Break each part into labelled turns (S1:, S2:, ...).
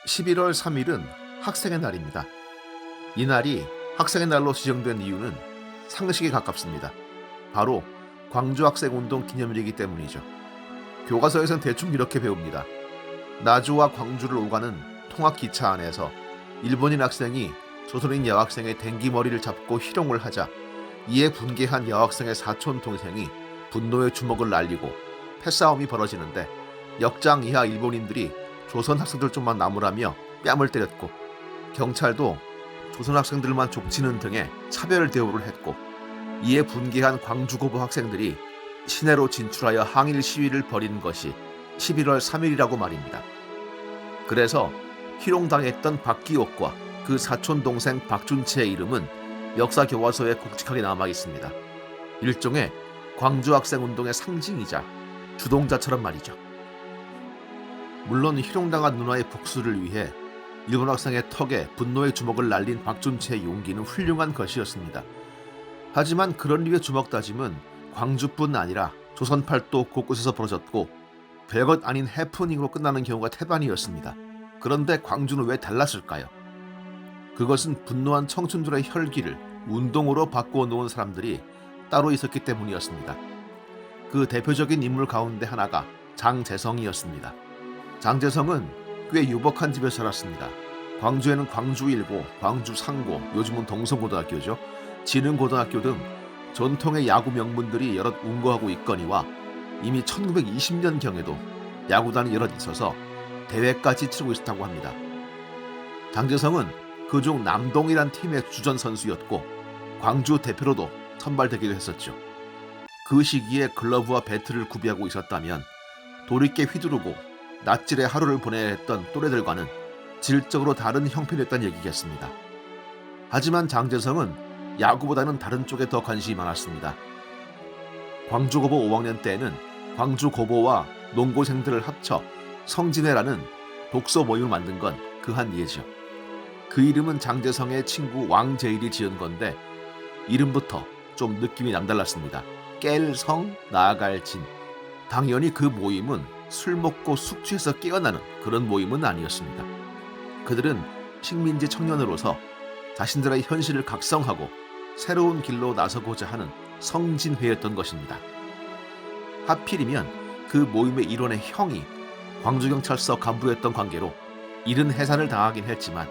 S1: 11월 3일은 학생의 날입니다. 이날이 학생의 날로 지정된 이유는 상식에 가깝습니다. 바로 광주학생운동 기념일이기 때문이죠. 교과서에선 대충 이렇게 배웁니다. 나주와 광주를 오가는 통학기차 안에서 일본인 학생이 조선인 여학생의 댕기머리를 잡고 희롱을 하자 이에 분개한 여학생의 사촌 동생이 분노의 주먹을 날리고 패싸움이 벌어지는데 역장 이하 일본인들이 조선 학생들 좀만 남으라며 뺨을 때렸고 경찰도 조선 학생들만 족치는 등의 차별 대우를 했고 이에 분개한 광주고보 학생들이 시내로 진출하여 항일 시위를 벌인 것이 11월 3일이라고 말입니다. 그래서 희롱당했던 박기옥과 그 사촌 동생 박준치의 이름은 역사 교과서에 굵직하게 남아 있습니다. 일종의 광주 학생 운동의 상징이자 주동자처럼 말이죠. 물론 희롱당한 누나의 복수를 위해 일본 학생의 턱에 분노의 주먹을 날린 박준치의 용기는 훌륭한 것이었습니다. 하지만 그런 류의 주먹 다짐은 광주뿐 아니라 조선팔도 곳곳에서 벌어졌고 별것 아닌 해프닝으로 끝나는 경우가 태반이었습니다. 그런데 광주는 왜 달랐을까요? 그것은 분노한 청춘들의 혈기를 운동으로 바꾸어 놓은 사람들이 따로 있었기 때문이었습니다. 그 대표적인 인물 가운데 하나가 장재성이었습니다. 장재성은 꽤 유복한 집에 살았습니다. 광주에는 광주 1고, 광주 3고, 요즘은 동성고등학교죠. 진흥고등학교 등 전통의 야구 명문들이 여럿 운거하고 있거니와 이미 1920년경에도 야구단이 여럿 있어서 대회까지 치르고 있었다고 합니다. 장재성은 그중 남동이란 팀의 주전 선수였고 광주 대표로도 선발되기도 했었죠. 그 시기에 글러브와 배트를 구비하고 있었다면 돌이켜 휘두르고 낯질의 하루를 보내야 했던 또래들과는 질적으로 다른 형편이었다는 얘기겠습니다. 하지만 장재성은 야구보다는 다른 쪽에 더 관심이 많았습니다. 광주고보 5학년 때에는 광주고보와 농고생들을 합쳐 성진회라는 독서 모임을 만든 건 그 한 예죠. 그 이름은 장재성의 친구 왕제일이 지은 건데 이름부터 좀 느낌이 남달랐습니다. 깰 성 나아갈 진. 당연히 그 모임은 술 먹고 숙취해서 깨어나는 그런 모임은 아니었습니다. 그들은 식민지 청년으로서 자신들의 현실을 각성하고 새로운 길로 나서고자 하는 성진회였던 것입니다. 하필이면 그 모임의 일원의 형이 광주경찰서 간부였던 관계로 이른 해산을 당하긴 했지만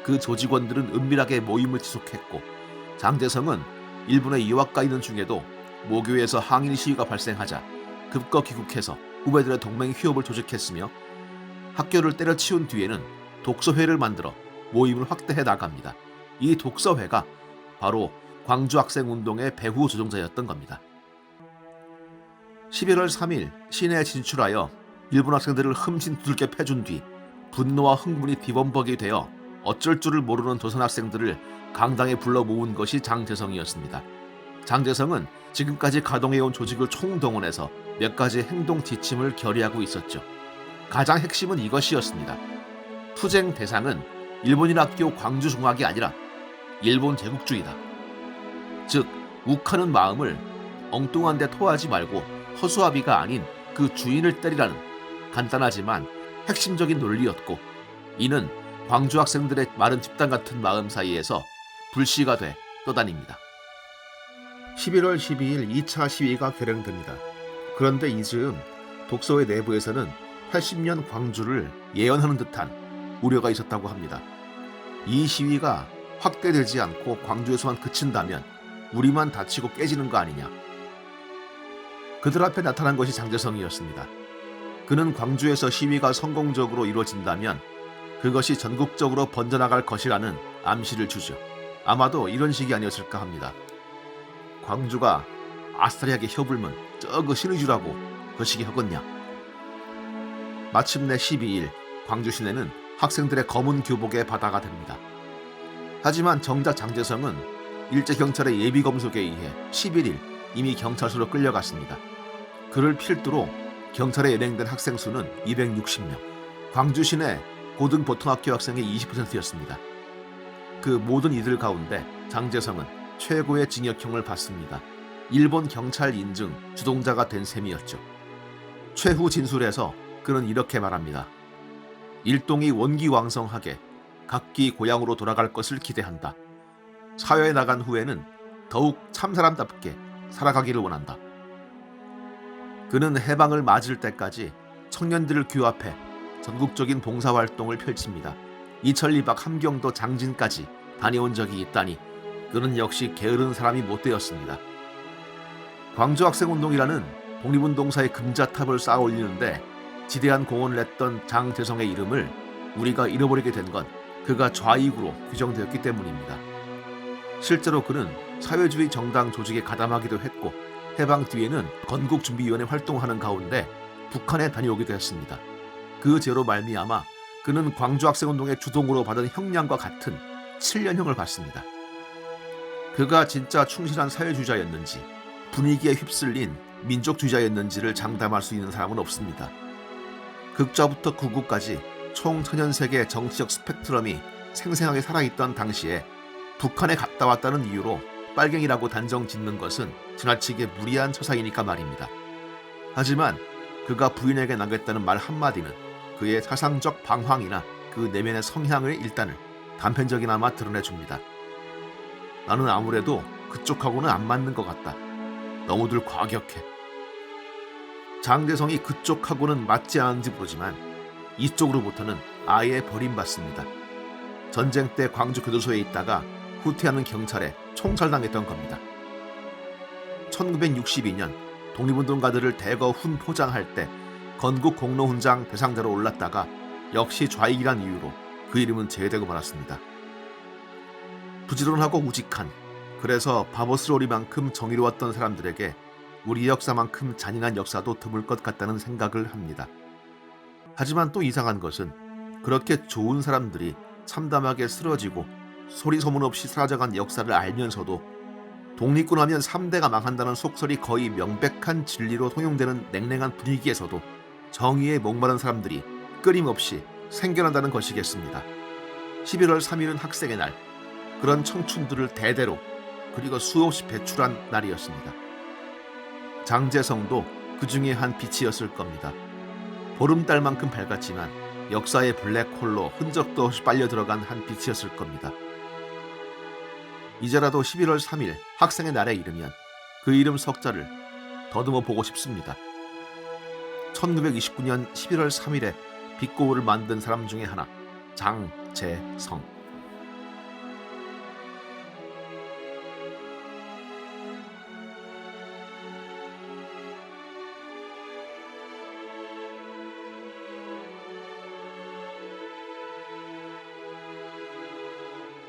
S1: 그 조직원들은 은밀하게 모임을 지속했고 장재성은 일본에 유학가 있는 중에도 모교에서 항일 시위가 발생하자 급거 귀국해서 후배들의 동맹 휴업을 조직했으며 학교를 때려치운 뒤에는 독서회를 만들어 모임을 확대해 나갑니다. 이 독서회가 바로 광주학생운동의 배후 조종자였던 겁니다. 11월 3일 시내에 진출하여 일본 학생들을 흠씬 두들겨 패준 뒤 분노와 흥분이 비범벅이 되어 어쩔 줄을 모르는 조선 학생들을 강당에 불러 모은 것이 장재성이었습니다. 장재성은 지금까지 가동해온 조직을 총동원해서 몇 가지 행동 지침을 결의하고 있었죠. 가장 핵심은 이것이었습니다. 투쟁 대상은 일본인 학교 광주중학이 아니라 일본 제국주의다. 즉 욱하는 마음을 엉뚱한 데 토하지 말고 허수아비가 아닌 그 주인을 때리라는 간단하지만 핵심적인 논리였고 이는 광주 학생들의 마른 집단 같은 마음 사이에서 불씨가 돼 떠다닙니다. 11월 12일 2차 시위가 결행됩니다. 그런데 이즈음 독서회 내부에서는 80년 광주를 예언하는 듯한 우려가 있었다고 합니다. 이 시위가 확대되지 않고 광주에서만 그친다면 우리만 다치고 깨지는 거 아니냐. 그들 앞에 나타난 것이 장재성이었습니다. 그는 광주에서 시위가 성공적으로 이루어진다면 그것이 전국적으로 번져나갈 것이라는 암시를 주죠. 아마도 이런 식이 아니었을까 합니다. 광주가 아싸리하게 혀불면 저거 신의주라고 그 식이 하겠냐. 마침내 12일 광주 시내는 학생들의 검은 교복의 바다가 됩니다. 하지만 정작 장재성은 일제경찰의 예비검속에 의해 11일 이미 경찰서로 끌려갔습니다. 그를 필두로 경찰에 연행된 학생 수는 260명, 광주 시내 고등보통학교 학생의 20%였습니다. 그 모든 이들 가운데 장재성은 최고의 징역형을 받습니다. 일본 경찰 인증 주동자가 된 셈이었죠. 최후 진술에서 그는 이렇게 말합니다. 일동이 원기왕성하게 각기 고향으로 돌아갈 것을 기대한다. 사회에 나간 후에는 더욱 참사람답게 살아가기를 원한다. 그는 해방을 맞을 때까지 청년들을 규합해 전국적인 봉사활동을 펼칩니다. 이천리박 함경도 장진까지 다녀온 적이 있다니 그는 역시 게으른 사람이 못 되었습니다. 광주학생운동이라는 독립운동사의 금자탑을 쌓아 올리는데 지대한 공헌을 했던 장제성의 이름을 우리가 잃어버리게 된 건 그가 좌익으로 규정되었기 때문입니다. 실제로 그는 사회주의 정당 조직에 가담하기도 했고 해방 뒤에는 건국준비위원회 활동하는 가운데 북한에 다녀오기도 했습니다. 그 죄로 말미암아 그는 광주학생운동의 주동으로 받은 형량과 같은 7년형을 받습니다. 그가 진짜 충실한 사회주의자였는지 분위기에 휩쓸린 민족주의자였는지를 장담할 수 있는 사람은 없습니다. 극좌부터 극우까지 총 천연색의 정치적 스펙트럼이 생생하게 살아있던 당시에 북한에 갔다 왔다는 이유로 빨갱이라고 단정 짓는 것은 지나치게 무리한 처사이니까 말입니다. 하지만 그가 부인에게 남겼다는 말 한마디는 그의 사상적 방황이나 그 내면의 성향의 일단을 단편적이나마 드러내줍니다. 나는 아무래도 그쪽하고는 안 맞는 것 같다. 너무들 과격해. 장제성이 그쪽하고는 맞지 않은지 모르지만 이쪽으로부터는 아예 버림받습니다. 전쟁 때 광주 교도소에 있다가 후퇴하는 경찰에 총살당했던 겁니다. 1962년 독립운동가들을 대거 훈포장할 때 건국 공로훈장 대상자로 올랐다가 역시 좌익이란 이유로 그 이름은 제외되고 말았습니다. 부지런하고 우직한, 그래서 바보스러우리만큼 정의로웠던 사람들에게 우리 역사만큼 잔인한 역사도 드물 것 같다는 생각을 합니다. 하지만 또 이상한 것은 그렇게 좋은 사람들이 참담하게 쓰러지고 소리 소문 없이 사라져간 역사를 알면서도 독립군 하면 3대가 망한다는 속설이 거의 명백한 진리로 통용되는 냉랭한 분위기에서도 정의에 목마른 사람들이 끊임없이 생겨난다는 것이겠습니다. 11월 3일은 학생의 날, 그런 청춘들을 대대로 그리고 수없이 배출한 날이었습니다. 장제성도 그 중에 한 빛이었을 겁니다. 보름달만큼 밝았지만 역사의 블랙홀로 흔적도 없이 빨려 들어간 한 빛이었을 겁니다. 이제라도 11월 3일 학생의 날에 이르면 그 이름 석자를 더듬어 보고 싶습니다. 1929년 11월 3일에 빛고울을 만든 사람 중에 하나, 장제성.